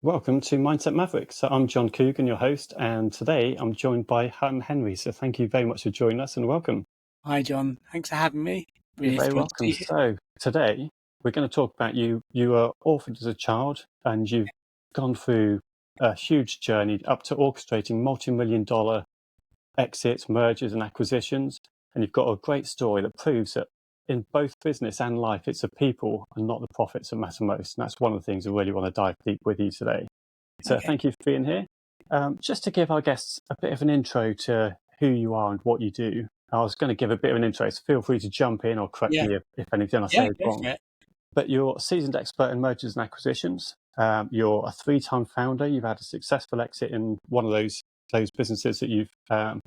Welcome to Mindset Mavericks. So I'm Jon Coogan, your host, and today I'm joined by Hutton Henry. So thank you very much for joining us and welcome. Hi, John. Thanks for having me. You're Really very thrilled to welcome. be here. So today we're going to talk about you. You were orphaned as a child and you've gone through a huge journey up to orchestrating multi-million-dollar exits, mergers and acquisitions. And you've got a great story that proves that in both business and life, it's the people and not the profits that matter most. And that's one of the things I really want to dive deep with you today. So Okay. thank you for being here. Just to give our guests a bit of an intro to who you are and what you do. I was going to give a bit of an intro, so feel free to jump in or correct Yeah. me if anything I Yeah, say is go wrong. for it. But you're a seasoned expert in mergers and acquisitions. You're a 3-time founder. You've had a successful exit in one of those businesses that you've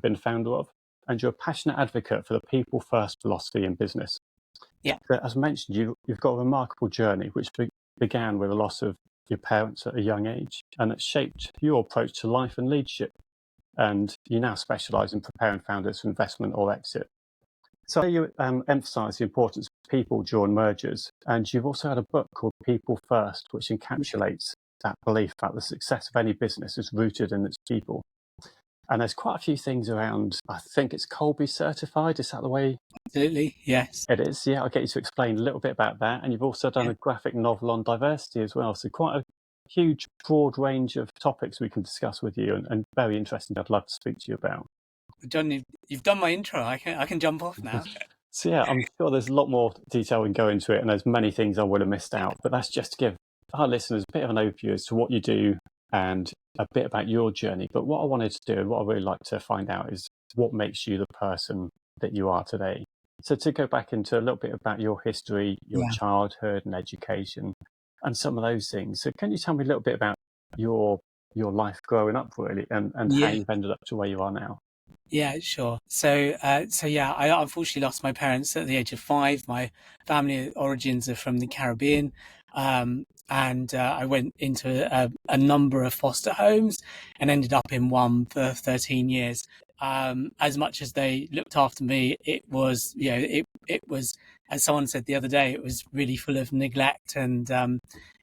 been founder of. And you're a passionate advocate for the people first philosophy in business. Yeah. But as mentioned, you've got a remarkable journey, which began with the loss of your parents at a young age, and it shaped your approach to life and leadership. And you now specialize in preparing founders for investment or exit. So you emphasize the importance of people during mergers, and you've also had a book called People First, which encapsulates that belief that the success of any business is rooted in its people. And there's quite a few things around, I think it's Colby certified, is that the way Absolutely. Yes. it is? Yeah, I'll get you to explain a little bit about that. And you've also done Yeah. a graphic novel on diversity as well. So quite a huge, broad range of topics we can discuss with you, and very interesting. I'd love to speak to you about. John, you've done my intro. I can jump off now. So yeah, I'm sure there's a lot more detail we can go into it, and there's many things I would have missed out. But that's just to give our listeners a bit of an overview as to what you do and a bit about your journey. But what I wanted to do and what I really like to find out is what makes you the person that you are today. So to go back into a little bit about your history, your Yeah. childhood and education and some of those things. So can you tell me a little bit about your life growing up really and how Yeah. you've ended up to where you are now? Yeah, sure. So yeah, I unfortunately lost my parents at the age of 5. My family origins are from the Caribbean. And I went into a number of foster homes and ended up in one for 13 years. As much as they looked after me, it was, it was, as someone said the other day, it was really full of neglect and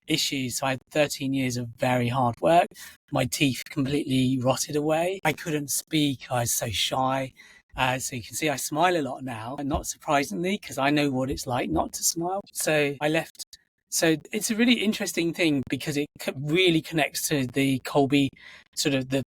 issues. So I had 13 years of very hard work. My teeth completely rotted away. I couldn't speak. I was so shy. So you can see I smile a lot now, and not surprisingly, because I know what it's like not to smile. So I left. So it's a really interesting thing because it really connects to the Colby sort of the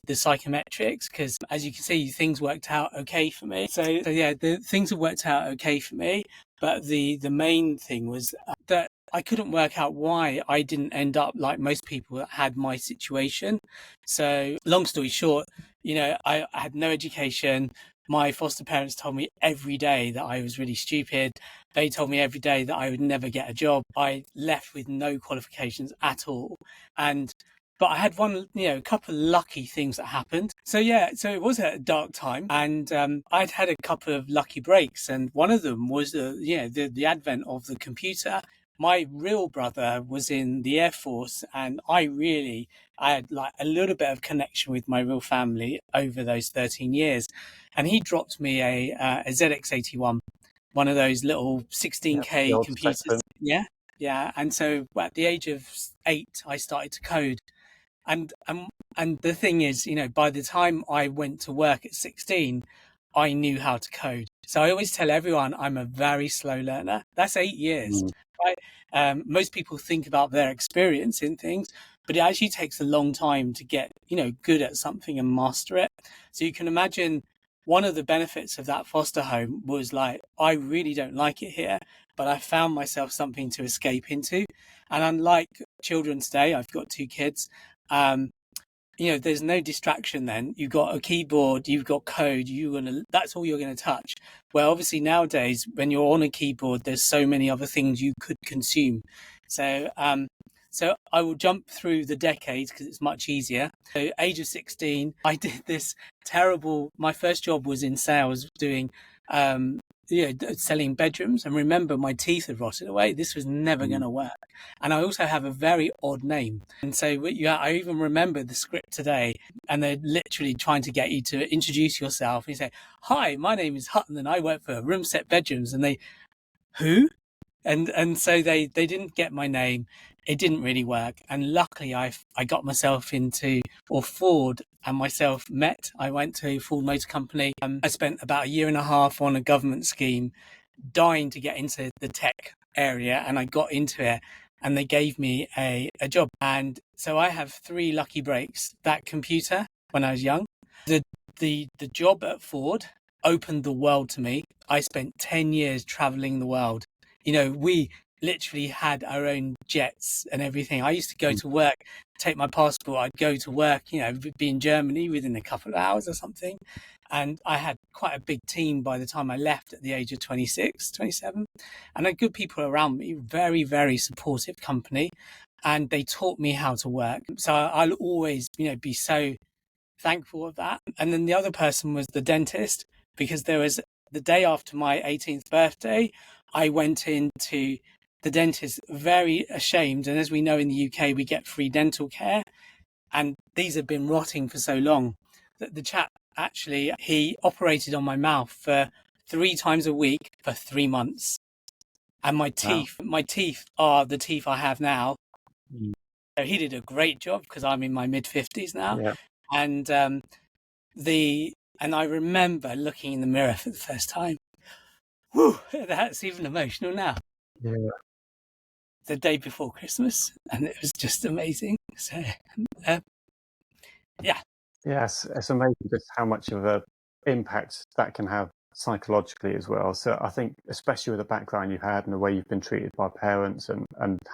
psychometrics, because as you can see, things worked out okay for me. So yeah, the things have worked out okay for me. But the main thing was that I couldn't work out why I didn't end up like most people that had my situation. So long story short, I had no education. My foster parents told me every day that I was really stupid. They told me every day that I would never get a job. I left with no qualifications at all. But I had a couple of lucky things that happened. So yeah, so it was a dark time, and I'd had a couple of lucky breaks, and one of them was the advent of the computer. My real brother was in the Air Force, and I had like a little bit of connection with my real family over those 13 years. And he dropped me a ZX81, one of those little 16K Yeah, computers. Yeah. Yeah. And so at the age of 8, I started to code. And the thing is, by the time I went to work at 16, I knew how to code. So I always tell everyone I'm a very slow learner. That's 8 years, right? Most people think about their experience in things, but it actually takes a long time to get, good at something and master it. So you can imagine one of the benefits of that foster home was like, I really don't like it here, but I found myself something to escape into. And unlike children today, I've got 2 kids. There's no distraction then. You've got a keyboard, you've got code, that's all you're going to touch. Well, obviously nowadays, when you're on a keyboard, there's so many other things you could consume. So I will jump through the decades because it's much easier. So age of 16, I did this my first job was in sales doing, selling bedrooms. And remember, my teeth had rotted away. This was never going to work. And I also have a very odd name. And so I even remember the script today, and they're literally trying to get you to introduce yourself. And you say, hi, my name is Hutton and I work for Room Set Bedrooms. And who? And so they didn't get my name. It didn't really work. And luckily I got myself into, or Ford and myself met. I went to Ford Motor Company. I spent about a year and a half on a government scheme, dying to get into the tech area, and I got into it, and they gave me a job. And so I have 3 lucky breaks. That computer when I was young, the job at Ford opened the world to me. I spent 10 years traveling the world. We literally had our own jets and everything. I used to go to work, take my passport, I'd go to work, be in Germany within a couple of hours or something. And I had quite a big team by the time I left at the age of 26, 27. And I had good people around me, very, very supportive company. And they taught me how to work. So I'll always, be so thankful of that. And then the other person was the dentist, because there was the day after my 18th birthday, I went into the dentist very ashamed. And as we know, in the UK, we get free dental care. And these have been rotting for so long that the chap actually, he operated on my mouth for 3 times a week for 3 months. And my teeth are the teeth I have now. So he did a great job, because I'm in my mid-50s now. Yeah. And and I remember looking in the mirror for the first time. Whew, that's even emotional now. Yeah. The day before Christmas, and it was just amazing. So, yeah. Yes, it's amazing just how much of an impact that can have psychologically as well. So I think, especially with the background you've had and the way you've been treated by parents, and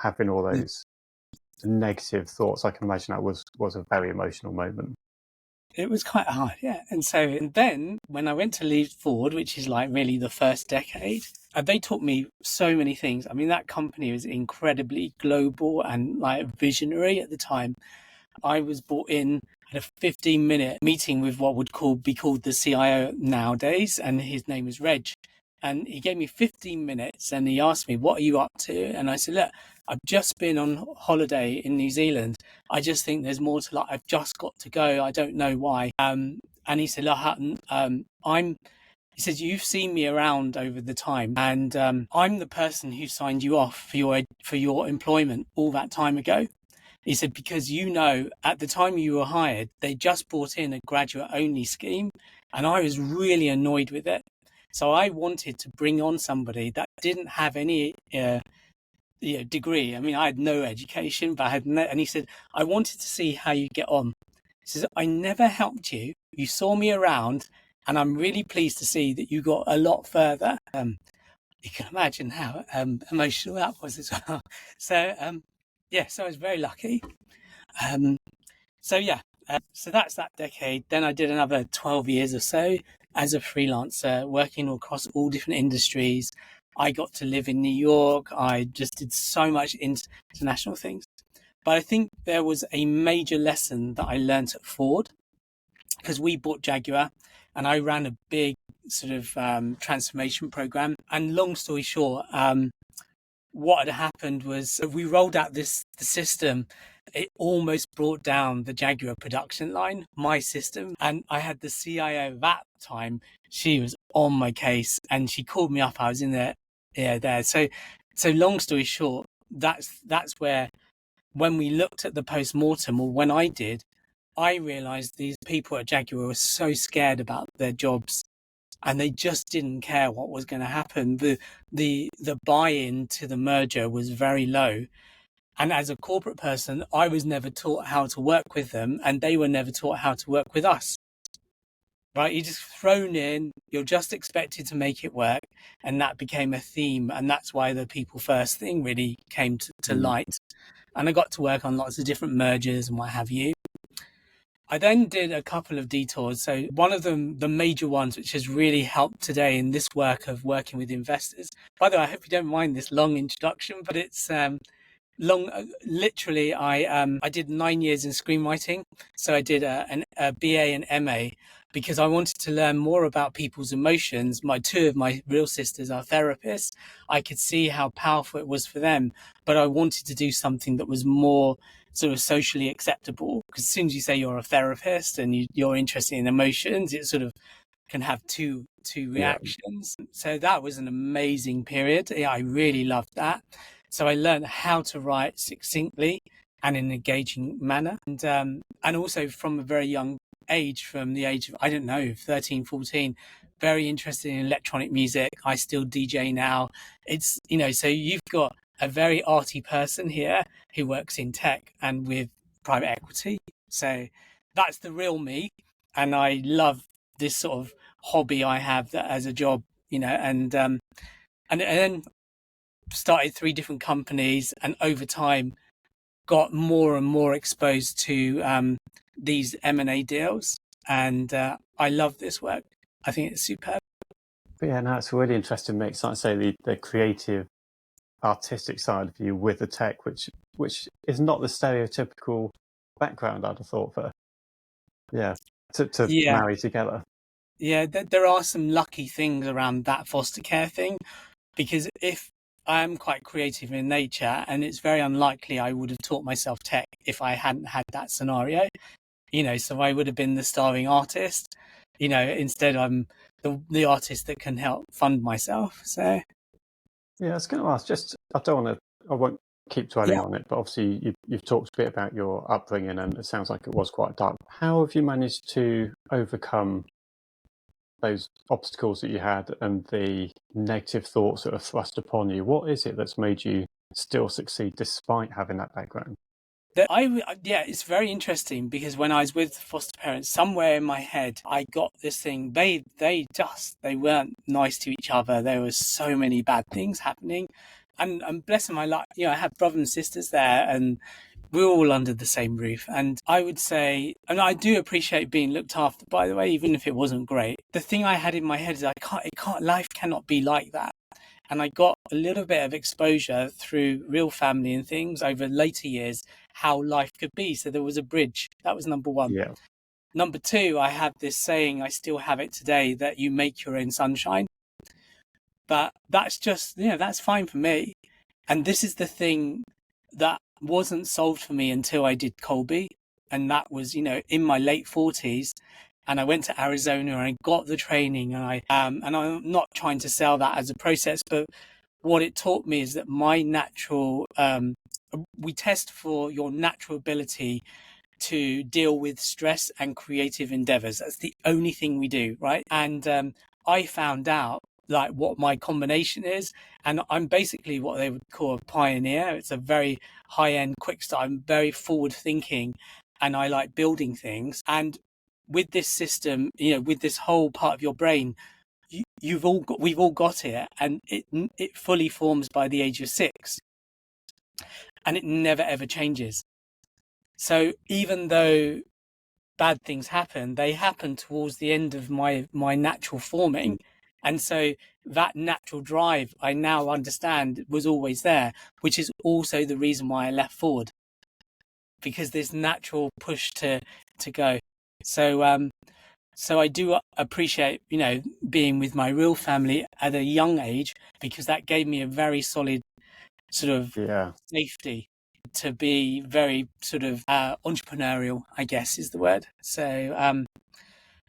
having all those negative thoughts, I can imagine that was a very emotional moment. It was quite hard, yeah. And then when I went to leave Ford, which is like really the first decade, they taught me so many things. I mean, that company was incredibly global and like visionary at the time. I was brought in at a 15-minute meeting with what would be called the CIO nowadays, and his name was Reg. And he gave me 15 minutes and he asked me, "What are you up to?" And I said, "Look, I've just been on holiday in New Zealand. I just think there's more to life. I've just got to go. I don't know why." And he said, "Look, Hutton, he says, you've seen me around over the time, and I'm the person who signed you off for your employment all that time ago." He said, "Because at the time you were hired, they just brought in a graduate only scheme, and I was really annoyed with it. So I wanted to bring on somebody that didn't have any degree. I mean, I had no education, but and he said, I wanted to see how you get on. He says, I never helped you. You saw me around, and I'm really pleased to see that you got a lot further." You can imagine how emotional that was as well. So, so I was very lucky. So that's that decade. Then I did another 12 years or so as a freelancer, working across all different industries. I got to live in New York. I just did so much international things. But I think there was a major lesson that I learned at Ford, because we bought Jaguar and I ran a big sort of transformation program. And long story short, what had happened was we rolled out the system. It almost brought down the Jaguar production line, my system. And I had the CIO that time. She was on my case and she called me up. I was in there. So long story short, that's where, when we looked at the post-mortem, or when I did, I realized these people at Jaguar were so scared about their jobs, and they just didn't care what was going to happen. The buy-in to the merger was very low. And as a corporate person, I was never taught how to work with them, and they were never taught how to work with us. Right? You're just thrown in, you're just expected to make it work. And that became a theme. And that's why the people first thing really came to light. And I got to work on lots of different mergers and what have you. I then did a couple of detours. So one of them, the major ones, which has really helped today in this work of working with investors. By the way, I hope you don't mind this long introduction, but it's long. Literally, I did 9 years in screenwriting. So I did a BA and MA because I wanted to learn more about people's emotions. Two of my real sisters are therapists. I could see how powerful it was for them, but I wanted to do something that was more sort of socially acceptable. Because as soon as you say you're a therapist and you're interested in emotions, it sort of can have two reactions. So that was an amazing period. Yeah, I really loved that. So I learned how to write succinctly and in an engaging manner, and also from a very young age, from the age of, I don't know, 13, 14, very interested in electronic music. I still DJ now. It's, so you've got a very arty person here who works in tech and with private equity. So that's the real me. And I love this sort of hobby I have that as a job, and then started 3 different companies, and over time got more and more exposed to these M&A deals. And I love this work. I think it's superb. But yeah, no, it's a really interesting mix. Like I say, the creative, artistic side of you with the tech, which is not the stereotypical background I'd have thought for, to Yeah. marry together. Yeah, there are some lucky things around that foster care thing, because if I'm quite creative in nature, and it's very unlikely I would have taught myself tech if I hadn't had that scenario, so I would have been the starving artist, instead I'm the artist that can help fund myself. So yeah, I was going to ask, I won't keep dwelling on it, but obviously you've talked a bit about your upbringing, and it sounds like it was quite dark. How have you managed to overcome those obstacles that you had and the negative thoughts that are thrust upon you? What is it that's made you still succeed despite having that background? It's very interesting, because when I was with foster parents, somewhere in my head I got this thing. They weren't nice to each other. There was so many bad things happening, and bless them, I have brothers and sisters there, and we're all under the same roof. And I would say, and I do appreciate being looked after, by the way, even if it wasn't great. The thing I had in my head is life cannot be like that. And I got a little bit of exposure through real family and things over later years, how life could be. So there was a bridge. That was number one. Yeah. Number two, I have this saying, I still have it today, that you make your own sunshine. But that's just, that's fine for me. And this is the thing that wasn't solved for me until I did Colby. And that was, in my late 40s. And I went to Arizona and I got the training, and and I'm not trying to sell that as a process, but what it taught me is that my natural, we test for your natural ability to deal with stress and creative endeavors. That's the only thing we do, right? And I found out like what my combination is, and I'm basically what they would call a pioneer. It's a very high-end quick start. I'm very forward thinking, and I like building things. And with this system, with this whole part of your brain, we've all got it, and it fully forms by the age of 6, and it never ever changes. So even though bad things happen, they happen towards the end of my natural forming. And so that natural drive, I now understand, was always there, which is also the reason why I left Ford, because this natural push to go. So I do appreciate, being with my real family at a young age, because that gave me a very solid sort of safety to be very sort of entrepreneurial, I guess is the word. So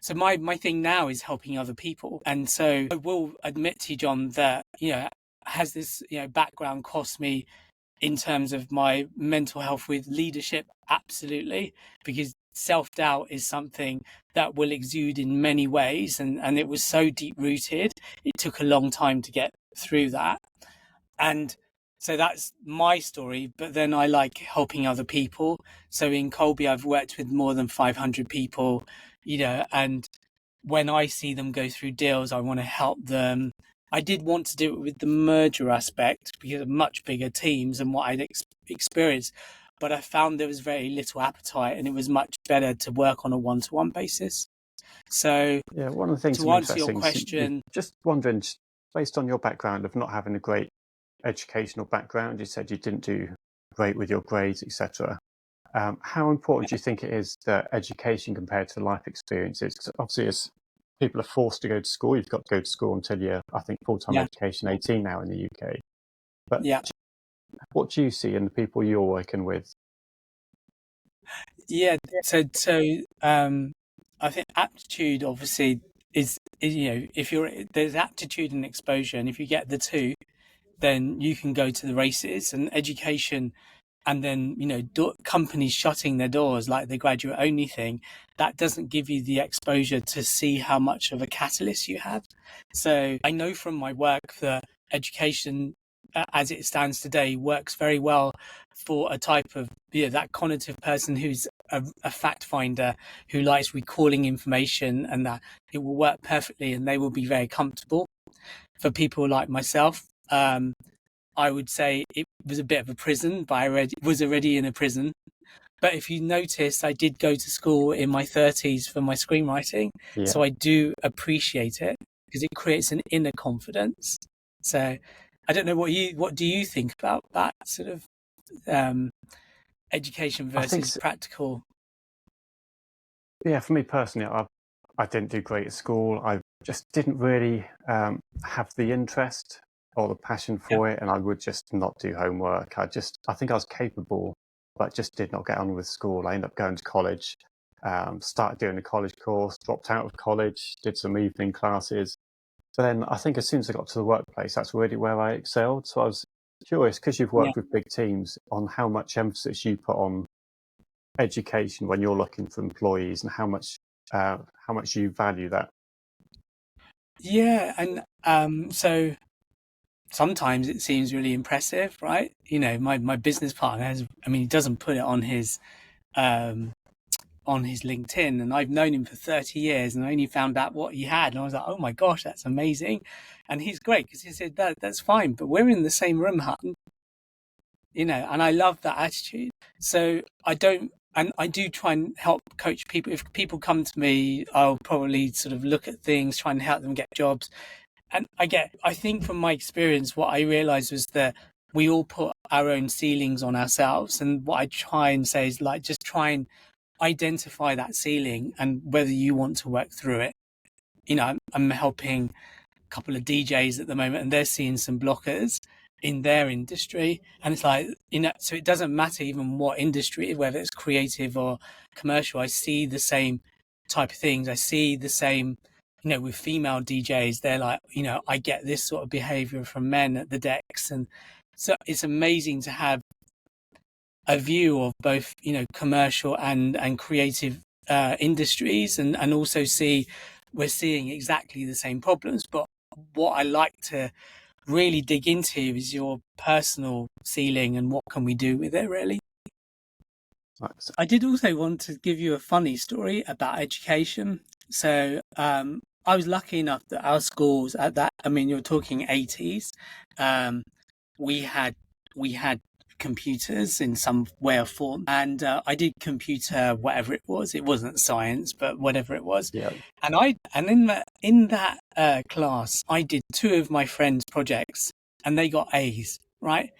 so my thing now is helping other people. And so I will admit to you, John, that, has this, background cost me in terms of my mental health with leadership? Absolutely. Because self-doubt is something that will exude in many ways. And it was so deep rooted. It took a long time to get through that. And so that's my story. But then I like helping other people. So in Colby, I've worked with more than 500 people, and when I see them go through deals, I want to help them. I did want to do it with the merger aspect because of much bigger teams and what I'd experienced, but I found there was very little appetite, and it was much better to work on a one-to-one basis. So yeah, one of the things to answer your question, just wondering, based on your background of not having a great educational background, you said you didn't do great with your grades, etc. How important do you think it is that education compared to life experiences? Because obviously, as people are forced to go to school, you've got to go to school until you're, I think, full-time education 18 now in the UK. But what do you see in the people you're working with? So I think aptitude obviously if there's aptitude and exposure, and if you get the two, then you can go to the races. And education, and then companies shutting their doors like the graduate only thing, that doesn't give you the exposure to see how much of a catalyst you have. So I know from my work that education, as it stands today, works very well for a type of that cognitive person who's a fact finder, who likes recalling information, and that it will work perfectly and they will be very comfortable. For people like myself, I would say it was a bit of a prison, but I was already in a prison. But if you notice, I did go to school in my 30s for my screenwriting. Yeah. So I do appreciate it because it creates an inner confidence. So I don't know what do you think about that sort of education versus practical? Yeah, for me personally, I didn't do great at school. I just didn't really have the interest or the passion for it, and I would just not do homework. I think I was capable, but just did not get on with school. I ended up going to college, started doing a college course, dropped out of college, did some evening classes. But then I think as soon as I got to the workplace, that's really where I excelled. So I was curious, because you've worked with big teams, on how much emphasis you put on education when you're looking for employees, and how much you value that. Yeah, and so sometimes it seems really impressive, right? My business partner he doesn't put it on his LinkedIn, and I've known him for 30 years, and I only found out what he had, and I was like, oh my gosh, that's amazing. And he's great because he said that's fine, but we're in the same room, Hutton. And I love that attitude. So I do try and help coach people. If people come to me, I'll probably sort of look at things, try and help them get jobs. And I think from my experience, what I realized was that we all put our own ceilings on ourselves. And what I try and say is, like, just try and identify that ceiling and whether you want to work through it. I'm helping a couple of DJs at the moment, and they're seeing some blockers in their industry. And it's like, so it doesn't matter even what industry, whether it's creative or commercial. I see the same type of things. I see the same, with female DJs, they're like, I get this sort of behavior from men at the decks. And so it's amazing to have a view of both, commercial and creative industries, and also we're seeing exactly the same problems. But what I like to really dig into is your personal ceiling and what can we do with it, really. I did also want to give you a funny story about education. So I was lucky enough that our schools at that, you're talking 80s, we had computers in some way or form, and I did computer whatever it was. It wasn't science, but whatever it was. Yeah. And in that class, I did 2 of my friends' projects, and they got A's, right?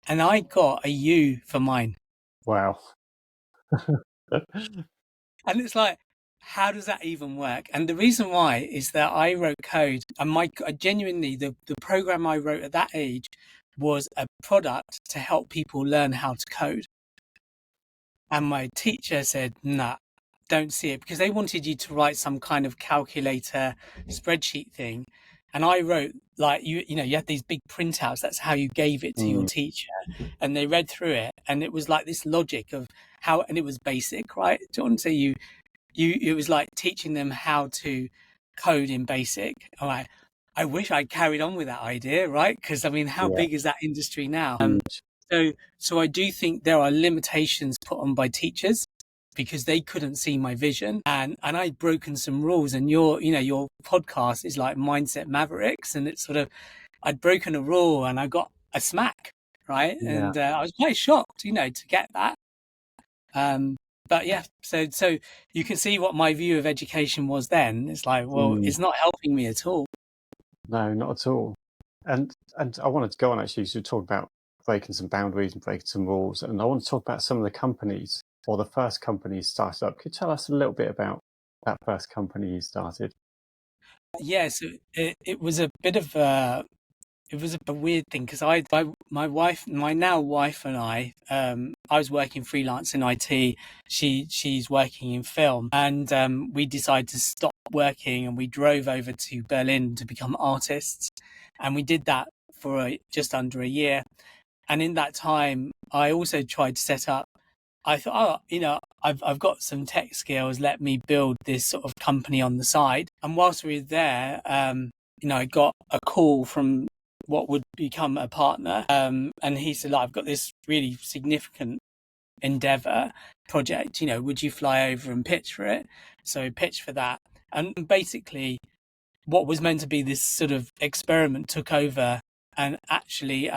And I got a U for mine. Wow. And it's like, how does that even work? And the reason why is that I wrote code, and genuinely, the program I wrote at that age was a product to help people learn how to code. And my teacher said, nah, don't see it, because they wanted you to write some kind of calculator spreadsheet thing. And I wrote, like, you had these big printouts. That's how you gave it to your teacher. And they read through it, and it was like this logic of how, and it was basic, right? Jon, so it was like teaching them how to code in basic. All right. I wish I'd carried on with that idea, right? Because how big is that industry now? So I do think there are limitations put on by teachers because they couldn't see my vision, and I'd broken some rules. And your podcast is like Mindset Mavericks, and it's sort of, I'd broken a rule and I got a smack, right? Yeah. And I was quite shocked, to get that. But yeah, so you can see what my view of education was then. It's like, well, it's not helping me at all. No, not at all. And I wanted to go on, actually, to talk about breaking some boundaries and breaking some rules. And I want to talk about some of the companies, or the first company you started up. Could you tell us a little bit about that first company you started? Yeah, so it was a bit of it was a weird thing because my now wife and I was working freelance in IT. She's working in film, and we decided to stop working, and we drove over to Berlin to become artists, and we did that for just under a year. And in that time, I also tried to set up. I thought, I've got some tech skills. Let me build this sort of company on the side. And whilst we were there, I got a call from what would become a partner. And he said, I've got this really significant endeavor project, would you fly over and pitch for it? So pitch for that. And basically what was meant to be this sort of experiment took over, and actually,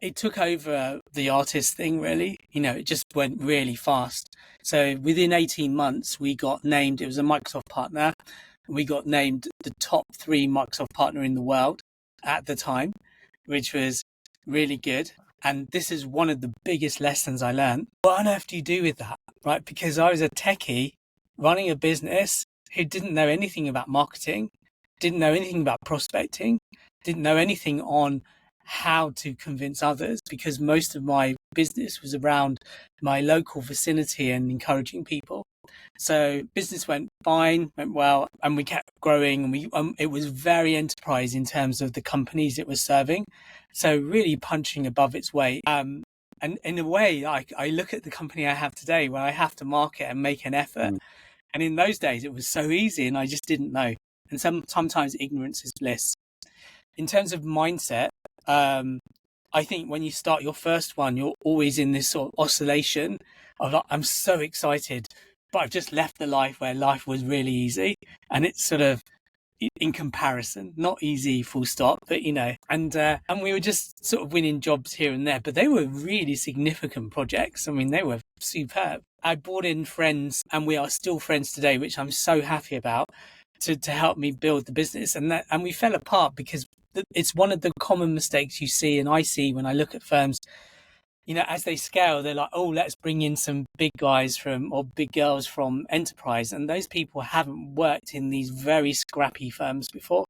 it took over the artist thing, really. It just went really fast. So within 18 months, we got named, it was a Microsoft partner. We got named the top 3 Microsoft partner in the world at the time, which was really good. And this is one of the biggest lessons I learned. What on earth do you do with that, right? Because I was a techie running a business who didn't know anything about marketing, didn't know anything about prospecting, didn't know anything on how to convince others, because most of my business was around my local vicinity and encouraging people. So business went fine, went well, and we kept growing. And it was very enterprise in terms of the companies it was serving. So really punching above its weight. And in a way, I look at the company I have today, where I have to market and make an effort. And in those days, it was so easy, and I just didn't know. And sometimes ignorance is bliss. In terms of mindset, I think when you start your first one, you're always in this sort of oscillation of like, I'm so excited, but I've just left the life where life was really easy. And it's sort of, in comparison, not easy, full stop, but and we were just sort of winning jobs here and there, but they were really significant projects. I mean, they were superb. I brought in friends, and we are still friends today, which I'm so happy about, to help me build the business. And we fell apart because it's one of the common mistakes you see, and I see when I look at firms. As they scale, they're like, oh, let's bring in some big guys or big girls from enterprise. And those people haven't worked in these very scrappy firms before.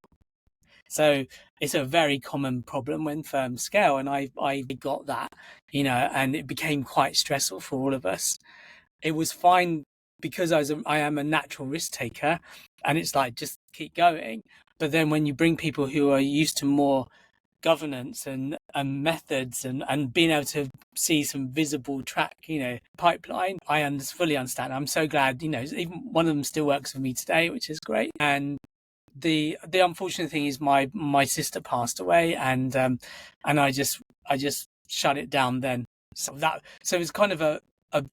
So it's a very common problem when firms scale. And I got that, and it became quite stressful for all of us. It was fine because I am a natural risk taker, and it's like, just keep going. But then when you bring people who are used to more governance and methods and being able to see some visible track, pipeline, I fully understand. I'm so glad, even one of them still works for me today, which is great. And the unfortunate thing is my sister passed away, and I just shut it down then. So it's kind of a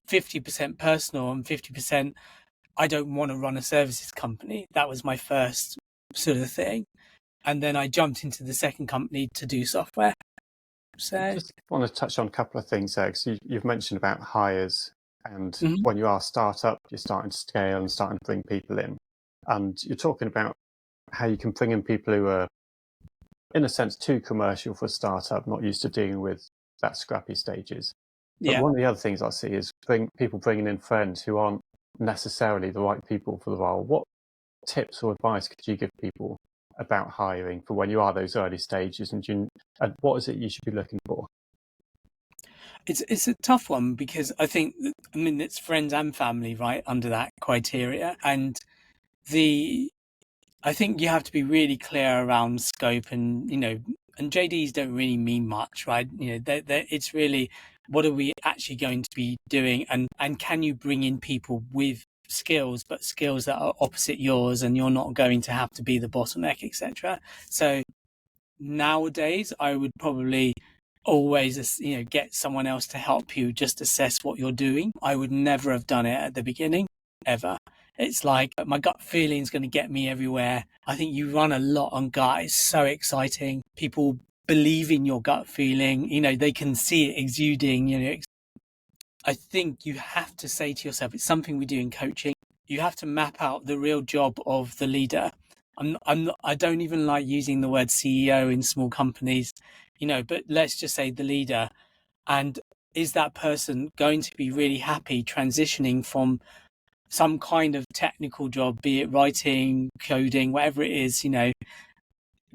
50% personal and 50% I don't want to run a services company. That was my first sort of thing. And then I jumped into the second company to do software. So I just want to touch on a couple of things there, because you've mentioned about hires, and when you are a startup, you're starting to scale and starting to bring people in. And you're talking about how you can bring in people who are, in a sense, too commercial for a startup, not used to dealing with that scrappy stages. But one of the other things I see is people bringing in friends who aren't necessarily the right people for the role. What tips or advice could you give people about hiring for when you are those early stages, and what is it you should be looking for? It's a tough one, because I think, it's friends and family, right, under that criteria. And I think you have to be really clear around scope, and and JDs don't really mean much, right? It's really, what are we actually going to be doing, and can you bring in people with skills, but skills that are opposite yours, and you're not going to have to be the bottleneck, etc. So nowadays, I would probably always get someone else to help you just assess what you're doing. I would never have done it at the beginning, ever. It's like, my gut feeling is going to get me everywhere. I think you run a lot on gut. It's so exciting. People believe in your gut feeling. They can see it exuding. I think you have to say to yourself, it's something we do in coaching. You have to map out the real job of the leader. I don't even like using the word CEO in small companies, but let's just say the leader. And is that person going to be really happy transitioning from some kind of technical job, be it writing, coding, whatever it is,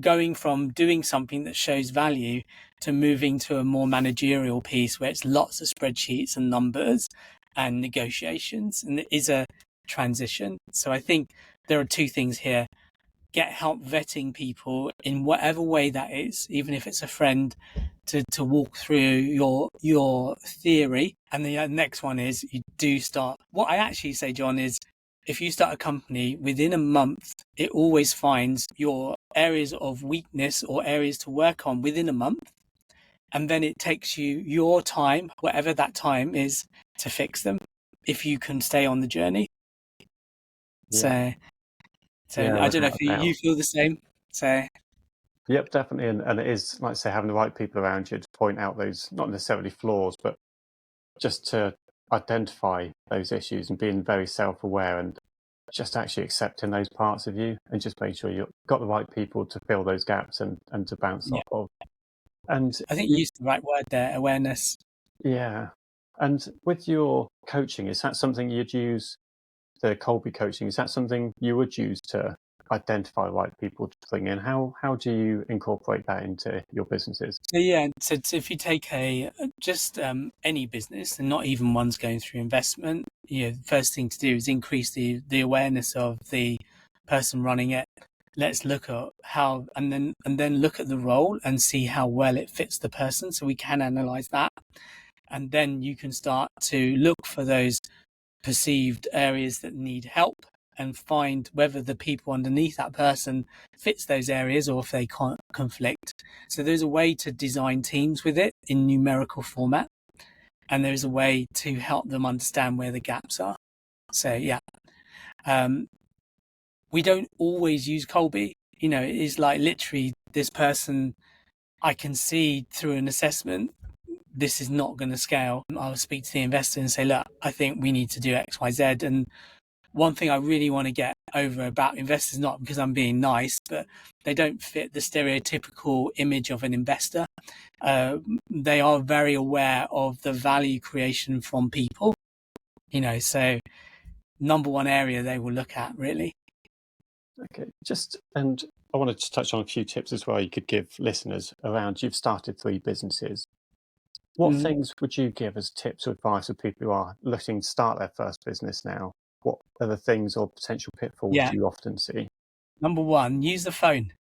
going from doing something that shows value to moving to a more managerial piece where it's lots of spreadsheets and numbers and negotiations, and it is a transition. So I think there are two things here. Get help vetting people in whatever way that is, even if it's a friend, to walk through your theory. And the next one is you do start. What I actually say, John, is if you start a company within a month, it always finds your areas of weakness or areas to work on within a month. And then it takes you your time, whatever that time is, to fix them if you can stay on the journey. Yeah. So Yeah, I don't know without if a doubt. you feel the same. So Yep, definitely. And it is, like I say, having the right people around you to point out those, not necessarily flaws, but just to identify those issues and being very self-aware and just actually accepting those parts of you and just make sure you've got the right people to fill those gaps and to bounce yeah, off of. And I think you used the right word there, awareness. yeah. And with your coaching, is that something you'd use, the Colby coaching, is that something you would use to identify the right people to bring in? How do you incorporate that into your businesses? So yeah, so if you take just any business and not even one's going through investment, the first thing to do is increase the awareness of the person running it. Let's look at how, and then look at the role and see how well it fits the person, so we can analyze that. And then you can start to look for those perceived areas that need help and find whether the people underneath that person fits those areas or if they can't conflict. So there's a way to design teams with it in numerical format, and there's a way to help them understand where the gaps are. So yeah, we don't always use Colby. It is like literally this person, I can see through an assessment, this is not going to scale. I'll speak to the investor and say, look, I think we need to do X, Y, Z. And one thing I really want to get over about investors, not because I'm being nice, but they don't fit the stereotypical image of an investor. They are very aware of the value creation from people, so number one area they will look at, really. Okay, and I wanted to touch on a few tips as well you could give listeners around, you've started 3 businesses. What things would you give as tips or advice for people who are looking to start their first business now? What are the things or potential pitfalls you often see? Number one, use the phone,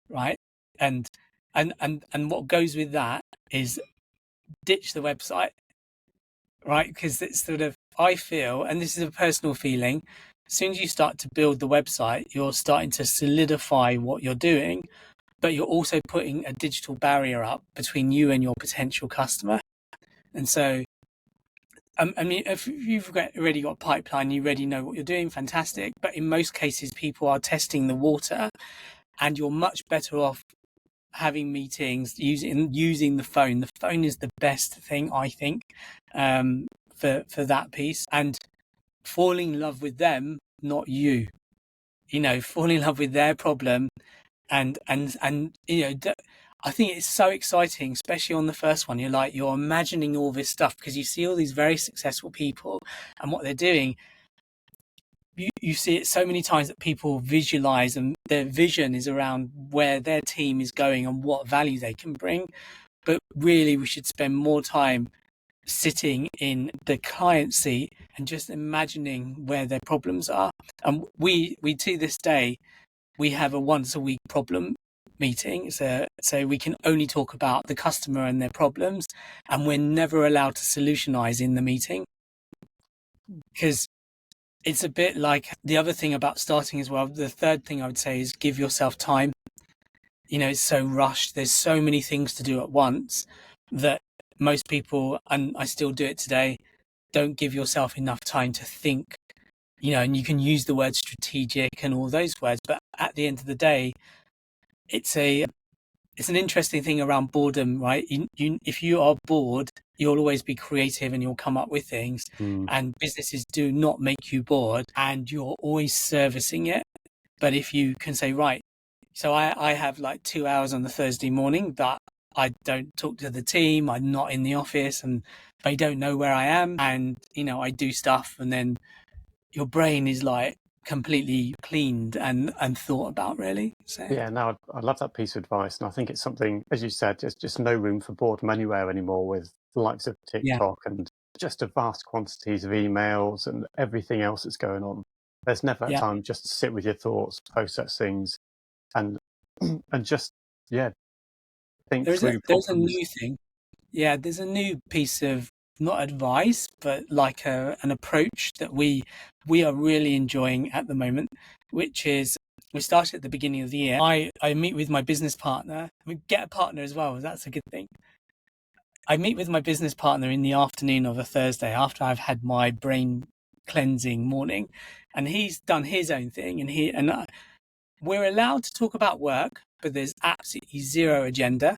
right? And what goes with that is ditch the website, right? Because it's sort of, I feel, and this is a personal feeling, as soon as you start to build the website, you're starting to solidify what you're doing, but you're also putting a digital barrier up between you and your potential customer. And so, I mean, if you've already got a pipeline, you already know what you're doing, fantastic. But in most cases, people are testing the water, and you're much better off having meetings using the phone. The phone is the best thing, I think, for that piece. And falling in love with them, not you. Falling in love with their problem, and I think it's so exciting, especially on the first one. You're imagining all this stuff because you see all these very successful people and what they're doing. You see it so many times that people visualize, and their vision is around where their team is going and what value they can bring. But really, we should spend more time sitting in the client seat and just imagining where their problems are. And we to this day, we have a once a week problem meeting. So we can only talk about the customer and their problems, and we're never allowed to solutionize in the meeting, because it's a bit like the other thing about starting as well. The third thing I would say is give yourself time. It's so rushed. There's so many things to do at once that most people, and I still do it today, don't give yourself enough time to think. And you can use the word strategic and all those words, but at the end of the day, it's an interesting thing around boredom, right? If you are bored, you'll always be creative and you'll come up with things. And businesses do not make you bored, and you're always servicing it. But if you can say, right, so I have like 2 hours on the Thursday morning that I don't talk to the team, I'm not in the office, and they don't know where I am, and I do stuff, and then your brain is like completely cleaned and thought about, really. So Yeah, no, I love that piece of advice. And I think it's something, as you said, there's just no room for boredom anywhere anymore with the likes of yeah, TikTok and just a vast quantities of emails and everything else that's going on. There's never that yeah. time just to sit with your thoughts, process things, and and just, yeah, think through There's a problems. new thing. Yeah, there's a new piece of not advice, but like an approach that we are really enjoying at the moment, which is we started at the beginning of the year. I meet with my business partner. We get a partner as well. That's a good thing. I meet with my business partner in the afternoon of a Thursday after I've had my brain cleansing morning, and he's done his own thing, and we're allowed to talk about work, but there's absolutely zero agenda.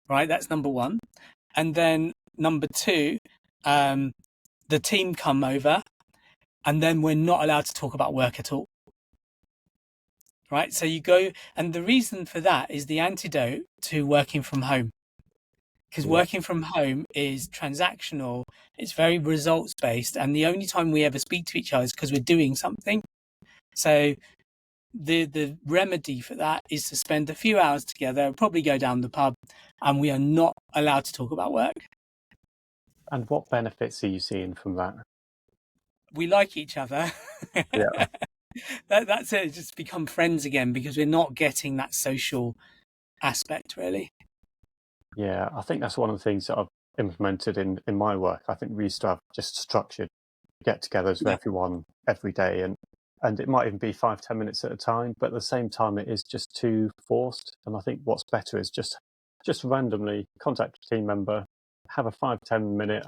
Right, that's number one. And then number two, the team come over, and then we're not allowed to talk about work at all. Right, so you go, and the reason for that is the antidote to working from home. Because Yeah. working from home is transactional, it's very results based, and the only time we ever speak to each other is because we're doing something. So the remedy for that is to spend a few hours together, probably go down the pub, and we are not allowed to talk about work. And what benefits are you seeing from that? We like each other. Yeah. That's it. Just become friends again because we're not getting that social aspect, really. Yeah, I think that's one of the things that I've implemented in my work. I think we used to have just structured get-togethers with Yeah, everyone every day, and it might even be 5-10 minutes at a time, but at the same time it is just too forced. And I think what's better is just randomly contact a team member, have a 5-10 minute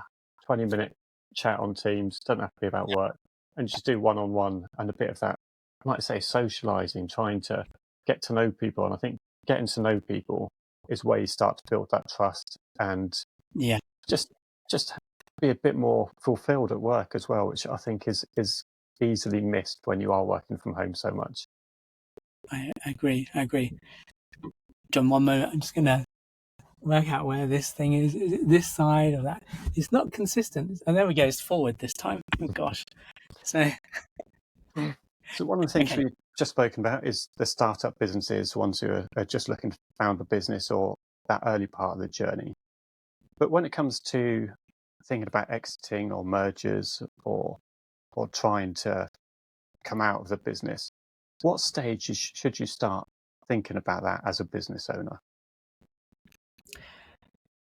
20-minute chat on Teams. Doesn't have to be about work, and just do one-on-one and a bit of that, I might say, socializing, trying to get to know people. And I think getting to know people is where you start to build that trust and yeah, just be a bit more fulfilled at work as well, which I think is easily missed when you are working from home so much. I agree. I agree. John, one moment. I'm just gonna work out where this thing is. Is it this side or that? It's not consistent. And there we go. It's forward this time. Oh, gosh. So So one of the things okay. we've just spoken about is the startup businesses, ones who are just looking to found a business or that early part of the journey. But when it comes to thinking about exiting or mergers or trying to come out of the business, what stage should you start thinking about that as a business owner?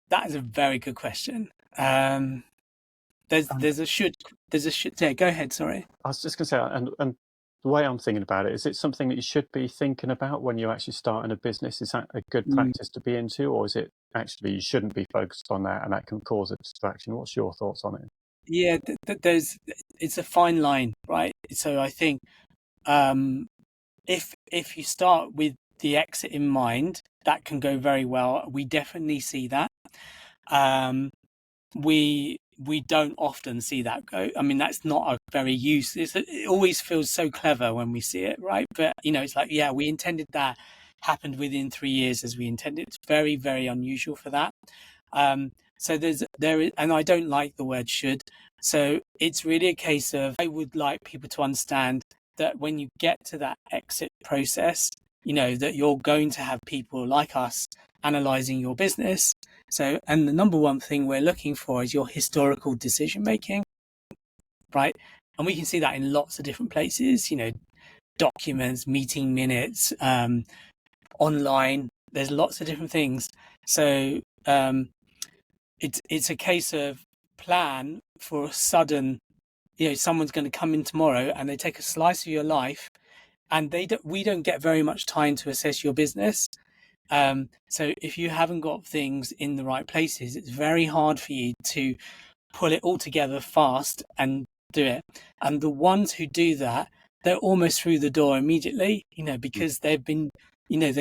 That is a very good question. There's And there's a should there's a should. Yeah, go ahead. Sorry. I was just going to say, and the way I'm thinking about it, is it something that you should be thinking about when you're actually starting a business? Is that a good Mm. practice to be into, or is it actually you shouldn't be focused on that and that can cause a distraction? What's your thoughts on it? Yeah, it's a fine line, right? So I think um, if you start with the exit in mind, that can go very well. We definitely see that. Um, we don't often see that go. I mean, that's not a very it always feels so clever when we see it, right? But it's like, yeah, we intended that happened within 3 years as we intended. It's very, very unusual for that. So there is, and I don't like the word should. So it's really a case of I would like people to understand that when you get to that exit process, that you're going to have people like us analyzing your business. So, and the number one thing we're looking for is your historical decision making, right? And we can see that in lots of different places, documents, meeting minutes, online. There's lots of different things. So it's a case of plan for a sudden, someone's going to come in tomorrow and they take a slice of your life, and we don't get very much time to assess your business. So if you haven't got things in the right places, it's very hard for you to pull it all together fast and do it. And the ones who do that, they're almost through the door immediately, because they've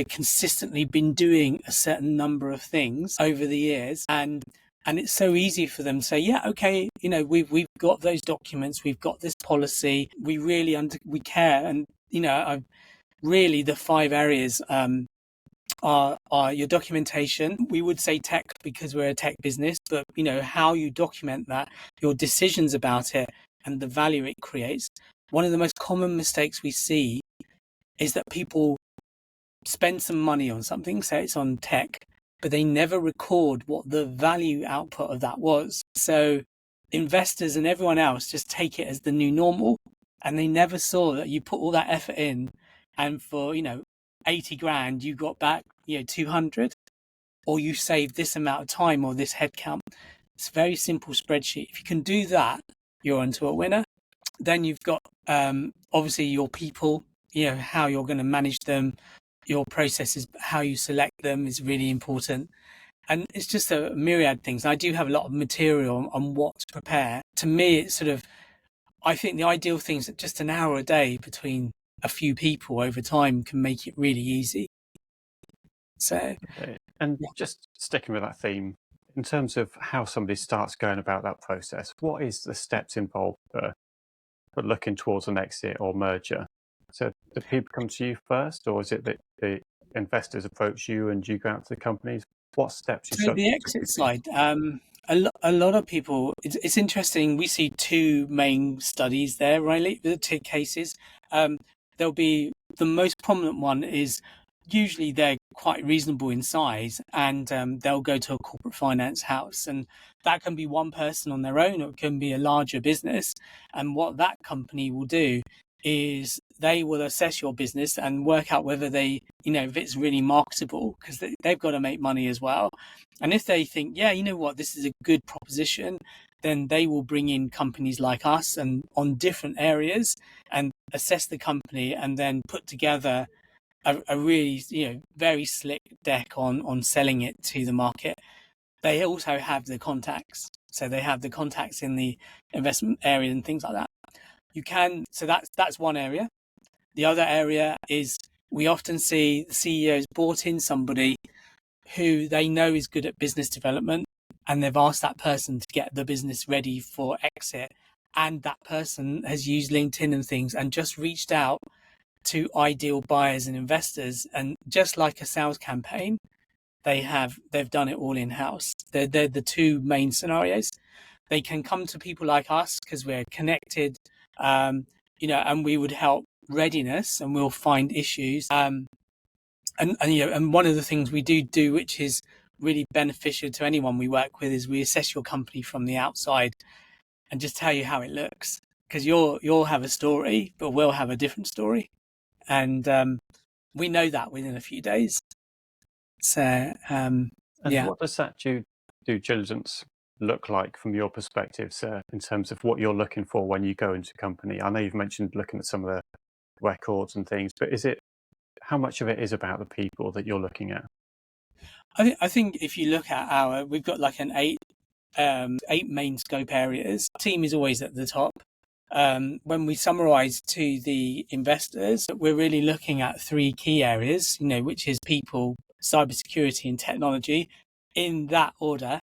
consistently been doing a certain number of things over the years. And it's so easy for them to say, yeah, okay, we've got those documents, we've got this policy, we care. And, I really the 5 areas, are your documentation. We would say tech because we're a tech business, but how you document that, your decisions about it, and the value it creates. one of the most common mistakes we see is that people spend some money on something, say it's on tech, but they never record what the value output of that was. So investors and everyone else just take it as the new normal, and they never saw that you put all that effort in, and for 80 grand you got back 200, or you saved this amount of time or this headcount. It's a very simple spreadsheet. If you can do that, you're onto a winner. Then you've got obviously your people, how you're going to manage them, your processes, how you select them is really important. And it's just a myriad things. I do have a lot of material on what to prepare. To me, it's sort of, I think the ideal thing is that just an hour a day between a few people over time can make it really easy. So, okay. And just sticking with that theme, in terms of how somebody starts going about that process, what is the steps involved for looking towards an exit or merger? So do people come to you first, or is it that the investors approach you and you go out to the companies? What steps you so the exit side, a lot of people, it's interesting. We see two main studies there, right? The two cases. There'll be the most prominent one is usually they're quite reasonable in size, and they'll go to a corporate finance house, and that can be one person on their own, or it can be a larger business. And what that company will do is they will assess your business and work out whether they, if it's really marketable, because they've got to make money as well. And if they think, yeah, you know what, this is a good proposition, then they will bring in companies like us and on different areas and assess the company, and then put together a really, very slick deck on selling it to the market. They also have the contacts. So they have the contacts in the investment area and things like that. So that's one area. The other area is we often see the CEOs brought in somebody who they know is good at business development, and they've asked that person to get the business ready for exit. And that person has used LinkedIn and things and just reached out to ideal buyers and investors. And just like a sales campaign, they've done it all in-house. They're the two main scenarios. They can come to people like us because we're connected, and we would help readiness, and we'll find issues. And one of the things we do, which is really beneficial to anyone we work with, is we assess your company from the outside and just tell you how it looks, because you'll have a story, but we'll have a different story, and we know that within a few days. So and what does that due diligence look like from your perspective, sir, in terms of what you're looking for when you go into a company? I know you've mentioned looking at some of the records and things, but how much of it is about the people that you're looking at? I think if you look at we've got like an eight main scope areas. Team is always at the top. When we summarize to the investors, we're really looking at three key areas, which is people, cybersecurity, and technology. In that order,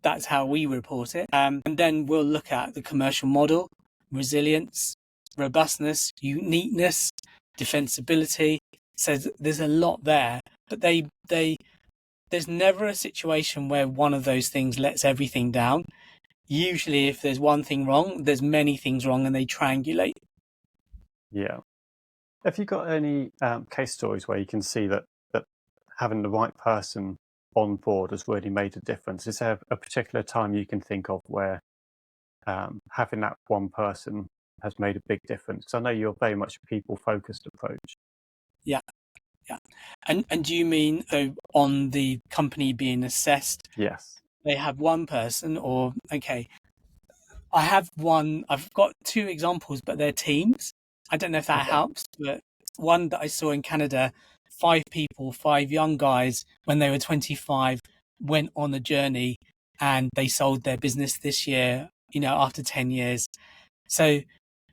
that's how we report it. And then we'll look at the commercial model, resilience, robustness, uniqueness, defensibility. So there's a lot there, but there's never a situation where one of those things lets everything down. Usually if there's one thing wrong, there's many things wrong, and they triangulate. Yeah. Have you got any case stories where you can see that having the right person on board has really made a difference? Is there a particular time you can think of where having that one person has made a big difference? Because I know you're very much a people-focused approach. Yeah. And do you mean on the company being assessed? Yes. They have one person, or okay. I've got two examples, but they're teams. I don't know if that helps, but one that I saw in Canada, 5 people, 5 young guys, when they were 25, went on a journey, and they sold their business this year, after 10 years. So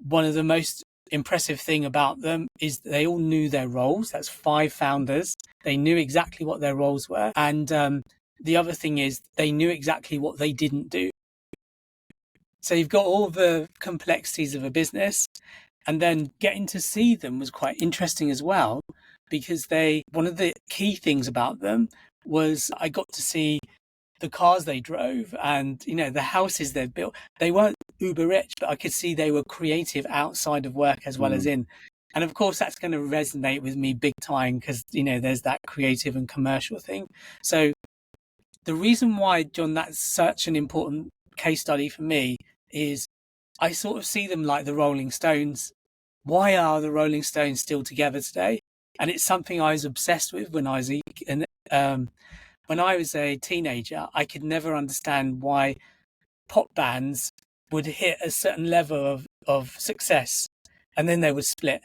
one of the most impressive thing about them is they all knew their roles. That's 5 founders. They knew exactly what their roles were. And the other thing is they knew exactly what they didn't do. So you've got all the complexities of a business, and then getting to see them was quite interesting as well, because one of the key things about them was I got to see the cars they drove and, the houses they've built. They weren't uber rich, but I could see they were creative outside of work as well as in. And of course, that's going to resonate with me big time because, there's that creative and commercial thing. So the reason why, John, that's such an important case study for me is I sort of see them like the Rolling Stones. Why are the Rolling Stones still together today? And it's something I was obsessed with when I was a teenager. I could never understand why pop bands would hit a certain level of success and then they would split.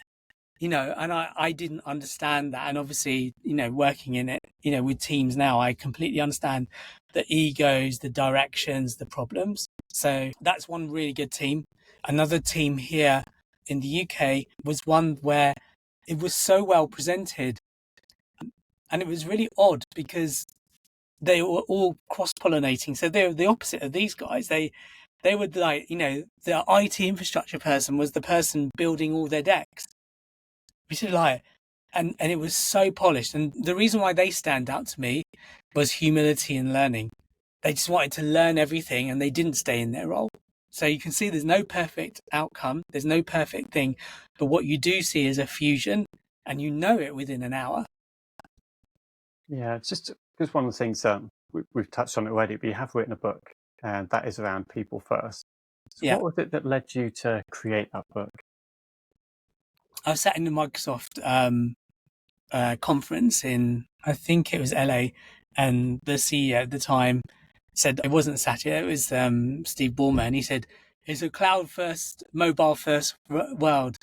And I didn't understand that. And obviously, working in it, with teams now, I completely understand the egos, the directions, the problems. So that's one really good team. Another team here in the UK was one where it was so well presented. And it was really odd because they were all cross-pollinating. So they were the opposite of these guys. They were like, the IT infrastructure person was the person building all their decks. We should like, and it was so polished. And the reason why they stand out to me was humility and learning. They just wanted to learn everything and they didn't stay in their role. So you can see there's no perfect outcome. There's no perfect thing. But what you do see is a fusion and it within an hour. Yeah, it's just because one of the things we've touched on it already, but you have written a book and that is around people first. So Yeah. what was it that led you to create that book? I was sat in the Microsoft conference in, I think it was LA, and the CEO at the time said, it wasn't Satya, it was Steve Ballmer, and he said, it's a cloud first, mobile first world.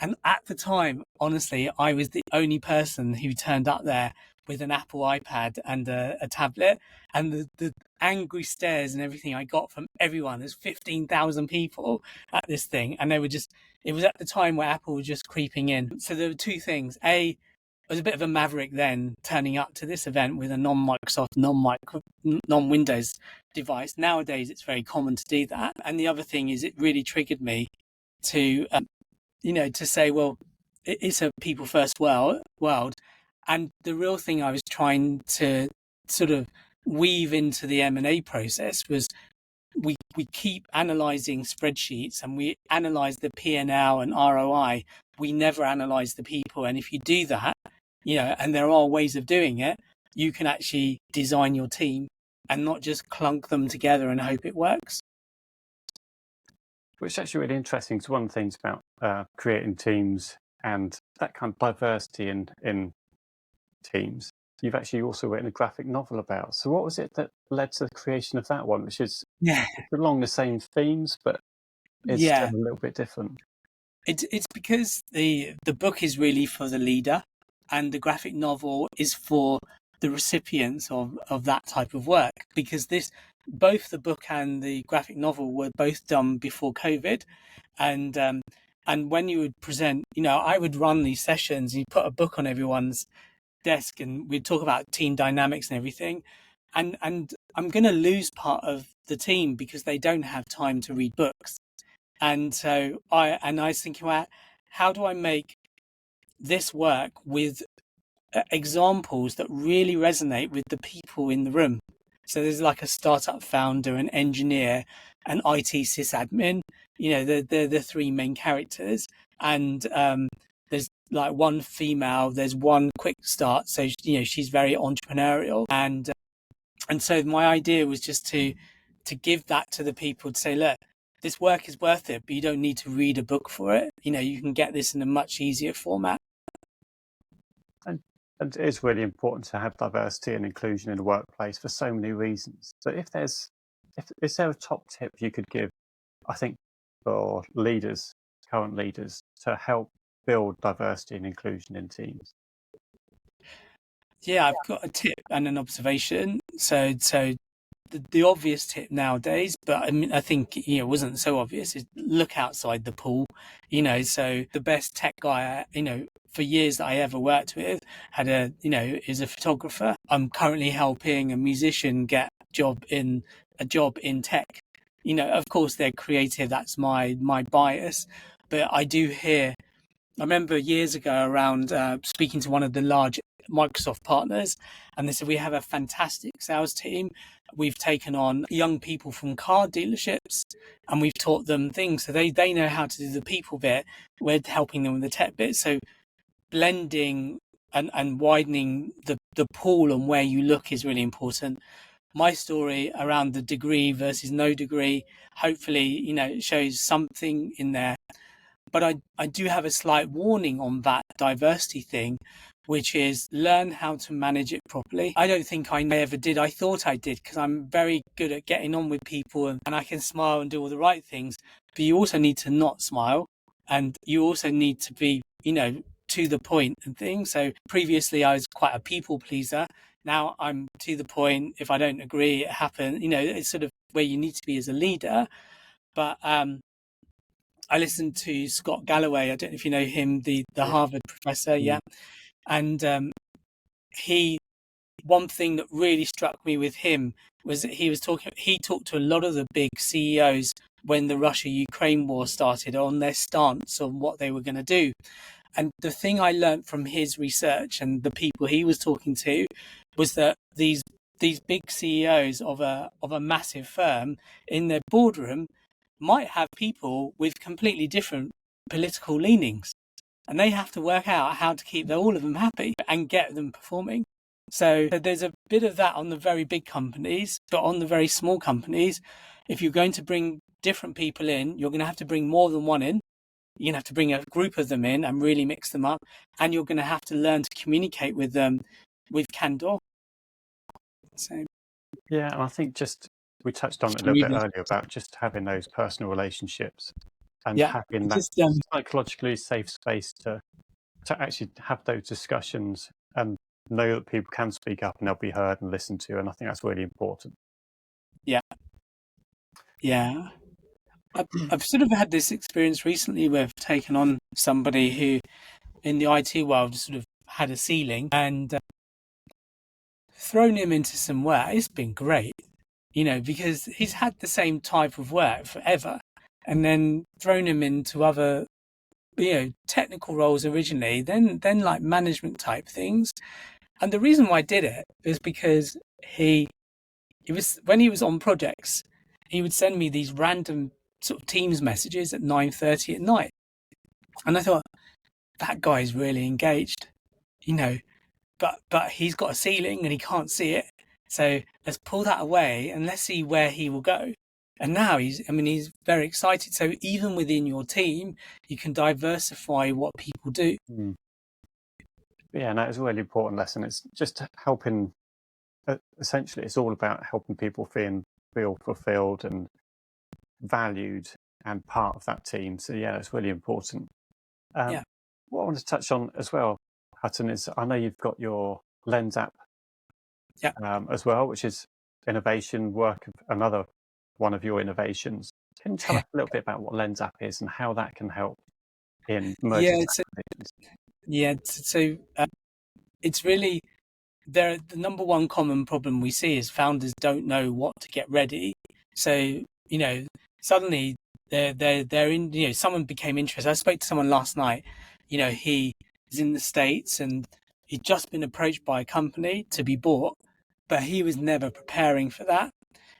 And at the time, honestly, I was the only person who turned up there with an Apple iPad and a tablet, and the angry stares and everything I got from everyone. There's 15,000 people at this thing, and it was at the time where Apple was just creeping in. So there were two things. I was a bit of a maverick then, turning up to this event with a non-Microsoft, non-Windows device. Nowadays, it's very common to do that. And the other thing is, it really triggered me to, to say, well, it's a people first world. And the real thing I was trying to sort of weave into the M&A process was we keep analyzing spreadsheets and we analyze the P&L and ROI. We never analyze the people. And if you do that, and there are ways of doing it, you can actually design your team and not just clunk them together and hope it works. Which is actually really interesting, because one of the things about creating teams and that kind of diversity in teams, you've actually also written a graphic novel about. So what was it that led to the creation of that one, which is along the same themes, but it's a little bit different? It's because the book is really for the leader, and the graphic novel is for the recipients of that type of work. Because both the book and the graphic novel were both done before COVID, and when you would present, I would run these sessions. You put a book on everyone's desk, and we'd talk about team dynamics and everything. And I'm going to lose part of the team because they don't have time to read books. And so I was thinking about, how do I make this work with examples that really resonate with the people in the room? So there's like a startup founder, an engineer, an IT sysadmin. They're the three main characters, and there's like one female. There's one quick start, so she's very entrepreneurial, and so my idea was just to give that to the people, to say, look, this work is worth it, but you don't need to read a book for it. You can get this in a much easier format. And it is really important to have diversity and inclusion in the workplace for so many reasons. So is there a top tip you could give, I think, for leaders, current leaders, to help build diversity and inclusion in teams? Yeah, I've got a tip and an observation. So the obvious tip nowadays, but I mean, I think it wasn't so obvious, is look outside the pool. So the best tech guy for years that I ever worked with is a photographer. I'm currently helping a musician get a job in tech. Of course they're creative. That's my bias, but I do hear. I remember years ago around speaking to one of the large Microsoft partners, and they said, we have a fantastic sales team. We've taken on young people from car dealerships and we've taught them things. So they know how to do the people bit. We're helping them with the tech bit. So blending and widening the pool on where you look is really important. My story around the degree versus no degree, hopefully, it shows something in there. But I do have a slight warning on that diversity thing, which is learn how to manage it properly. I don't think I ever did. I thought I did because I'm very good at getting on with people and I can smile and do all the right things. But you also need to not smile, and you also need to be, to the point and things. So previously I was quite a people pleaser. Now I'm to the point. If I don't agree, it happens. It's sort of where you need to be as a leader. But I listened to Scott Galloway. I don't know if you know him, the Harvard professor. Yeah. And one thing that really struck me with him was that he talked to a lot of the big CEOs when the Russia-Ukraine war started on their stance on what they were going to do. And the thing I learned from his research and the people he was talking to was that these big CEOs of a massive firm in their boardroom might have people with completely different political leanings, and they have to work out how to keep all of them happy and get them performing. So there's a bit of that on the very big companies, but on the very small companies, if you're going to bring different people in, you're going to have to bring more than one in. You're going to have to bring a group of them in and really mix them up. And you're going to have to learn to communicate with them with candor. So, yeah, and I think we touched on it a little bit earlier about just having those personal relationships and having that psychologically safe space to actually have those discussions and know that people can speak up and they'll be heard and listened to. And I think that's really important. Yeah. Yeah. I've sort of had this experience recently where I've taken on somebody who in the IT world sort of had a ceiling and thrown him into some work. It's been great, because he's had the same type of work forever, and then thrown him into other, technical roles originally, then like management type things. And the reason why I did it is because he was, when he was on projects, he would send me these random sort of Teams messages at 9:30 at night. And I thought, that guy's really engaged, but he's got a ceiling and he can't see it. So let's pull that away and let's see where he will go. And now he's very excited. So even within your team, you can diversify what people do. Yeah, and that is a really important lesson. It's just helping, essentially, it's all about helping people feel fulfilled and valued and part of that team. So yeah, it's really important. What I want to touch on as well, Hutton, is I know you've got your Lens app as well, which is innovation work, another one of your innovations. Can you tell us a little bit about what Lens app is and how that can help in mergers? So it's really the number one common problem we see is founders don't know what to get ready. So suddenly they're in. Someone became interested. I spoke to someone last night. He is in the States and he'd just been approached by a company to be bought, but he was never preparing for that.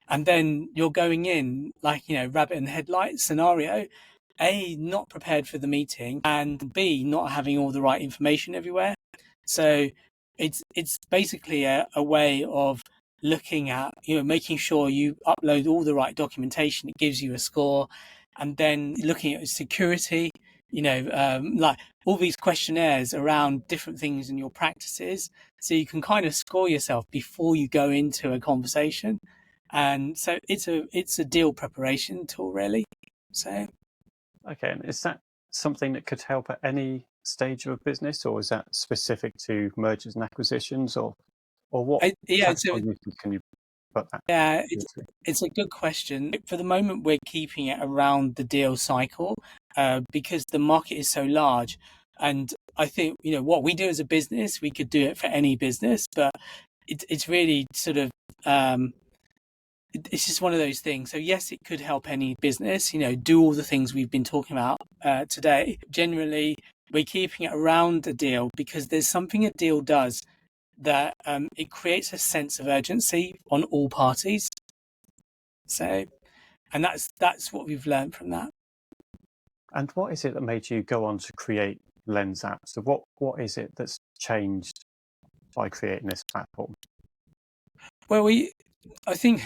And then you're going in like, rabbit in the headlights scenario, A, not prepared for the meeting, and B, not having all the right information everywhere. So it's basically a way of looking at, making sure you upload all the right documentation. It gives you a score. And then looking at security, like all these questionnaires around different things in your practices. So you can kind of score yourself before you go into a conversation. And so it's a deal preparation tool, really. So, okay, and is that something that could help at any stage of a business, or is that specific to mergers and acquisitions, or what? Can you put that? Yeah, it's a good question. For the moment, we're keeping it around the deal cycle because the market is so large, and I think what we do as a business, we could do it for any business, but it's really sort of it's just one of those things. So yes, it could help any business, do all the things we've been talking about today. Generally, we're keeping it around a deal because there's something a deal does that it creates a sense of urgency on all parties. So, and that's what we've learned from that. And what is it that made you go on to create Lens App? So what is it that's changed by creating this platform? Well, I think,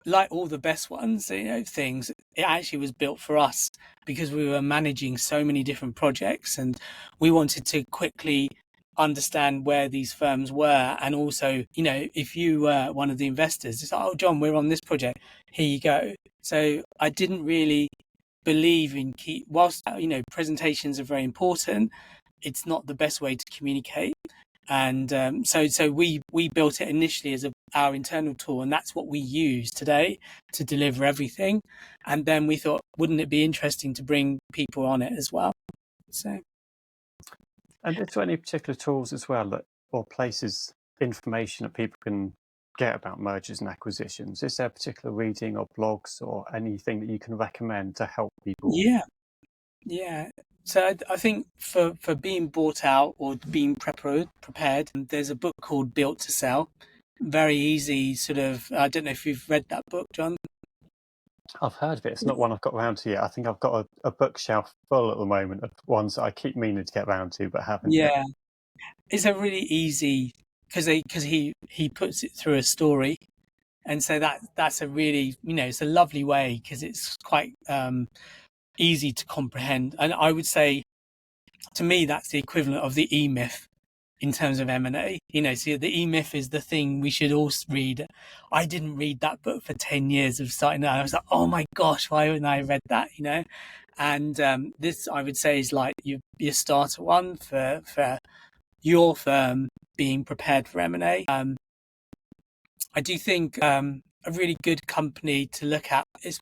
like all the best ones, things, it actually was built for us because we were managing so many different projects and we wanted to quickly understand where these firms were. And also, if you were one of the investors, it's like, oh, John, we're on this project. Here you go. So I didn't really believe in whilst, presentations are very important, it's not the best way to communicate. And so we built it initially as our internal tool, and that's what we use today to deliver everything. And then we thought, wouldn't it be interesting to bring people on it as well? So, and is there any particular tools as well or places, information that people can get about mergers and acquisitions? Is there a particular reading or blogs or anything that you can recommend to help people? Yeah. So I think for being bought out or being prepared, there's a book called Built to Sell. Very easy, sort of. I don't know if you've read that book, John. I've heard of it. It's not one I've got around to yet. I think I've got a bookshelf full at the moment of ones that I keep meaning to get around to, but haven't yet. Yeah, it's a really easy because he puts it through a story, and so that's a really, it's a lovely way because it's quite easy to comprehend. And I would say, to me, that's the equivalent of the E-Myth in terms of M&A. So the E-Myth is the thing we should all read. I didn't read that book for 10 years of starting that. I was like, oh my gosh, why haven't I read that? And this, I would say, is like your starter one for your firm being prepared for M&A. I do think a really good company to look at is,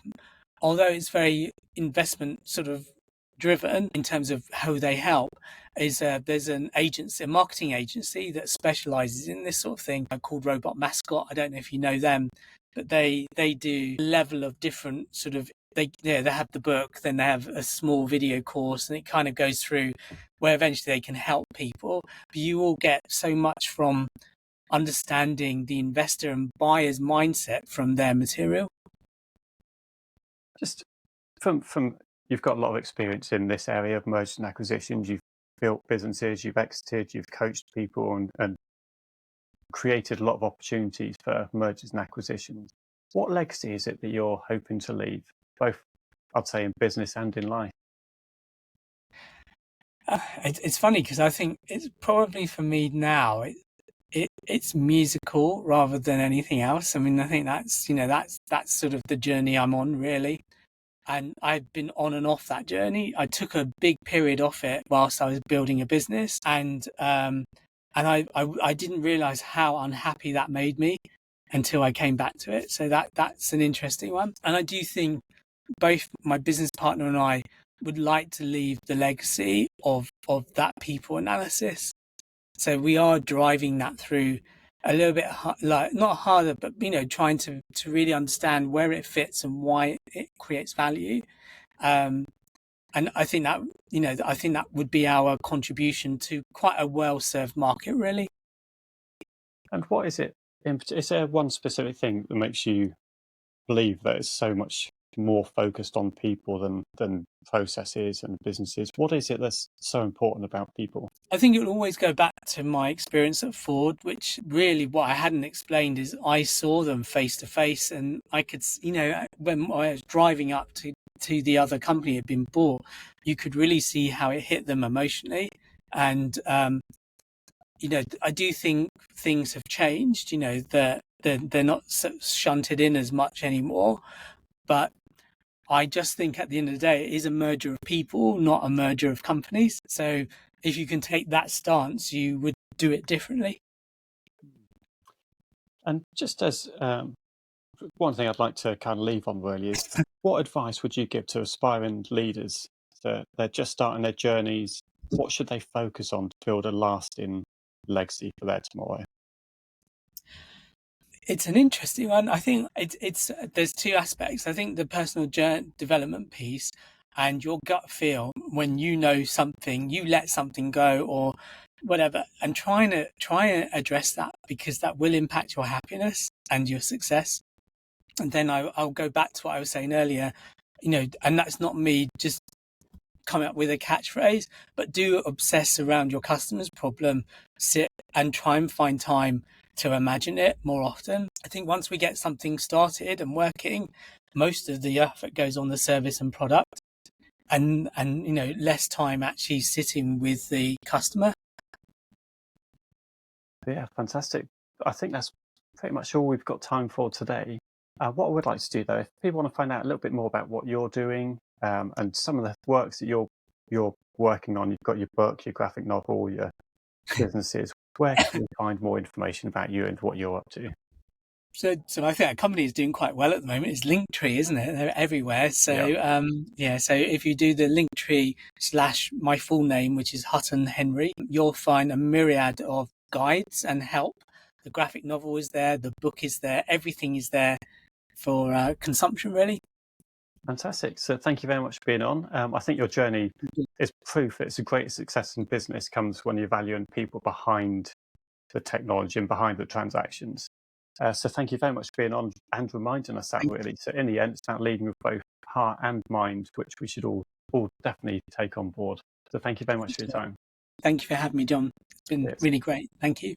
although it's very investment sort of driven in terms of how they help, is there's an agency, a marketing agency that specializes in this sort of thing called Robot Mascot. I don't know if you know them, but they do a level of different sort of, they have the book, then they have a small video course, and it kind of goes through where eventually they can help people. But you will get so much from understanding the investor and buyer's mindset from their material. Just from you've got a lot of experience in this area of mergers and acquisitions. You've built businesses, you've exited, you've coached people and created a lot of opportunities for mergers and acquisitions. What legacy is it that you're hoping to leave, both, I'd say, in business and in life? It's funny because I think it's probably, for me now, it's musical rather than anything else. I mean, I think that's sort of the journey I'm on, really. And I've been on and off that journey. I took a big period off it whilst I was building a business, and I didn't realize how unhappy that made me until I came back to it. So that's an interesting one. And I do think both my business partner and I would like to leave the legacy of that people analysis. So we are driving that through a little bit, like, not harder, but trying to really understand where it fits and why it creates value. And I think that would be our contribution to quite a well-served market, really. And what is it? Is there one specific thing that makes you believe that it's so much more focused on people than processes and businesses? What is it that's so important about people? I think it will always go back to my experience at Ford, which really, what I hadn't explained is I saw them face to face, and I could, when I was driving up to the other company had been bought, you could really see how it hit them emotionally. And I do think things have changed. That they're not shunted in as much anymore, but I just think at the end of the day, it is a merger of people, not a merger of companies. So if you can take that stance, you would do it differently. And just as one thing I'd like to kind of leave on really is, what advice would you give to aspiring leaders that they're just starting their journeys? What should they focus on to build a lasting legacy for their tomorrow? It's an interesting one. I think it's there's two aspects. I think the personal development piece, and your gut feel when you know something, you let something go or whatever, and try and address that, because that will impact your happiness and your success. And then I'll go back to what I was saying earlier, and that's not me just coming up with a catchphrase, but do obsess around your customer's problem, sit and try and find time to imagine it more often. I think once we get something started and working, most of the effort goes on the service and product, and less time actually sitting with the customer. Yeah, fantastic. I think that's pretty much all we've got time for today. What I would like to do, though, if people want to find out a little bit more about what you're doing and some of the works that you're working on, you've got your book, your graphic novel, your businesses, where can we find more information about you and what you're up to? So I think our company is doing quite well at the moment. It's Linktree, isn't it? They're everywhere. So so if you do the Linktree / my full name, which is Hutton Henry, you'll find a myriad of guides and help. The graphic novel is there, the book is there, everything is there for consumption, really. Fantastic. So thank you very much for being on. I think your journey is proof that it's a great success in business comes when you're valuing people behind the technology and behind the transactions. So thank you very much for being on and reminding us that, really. So in the end, it's about leading with both heart and mind, which we should all definitely take on board. So thank you very much for your time. Thank you for having me, John. It's been really great. Thank you.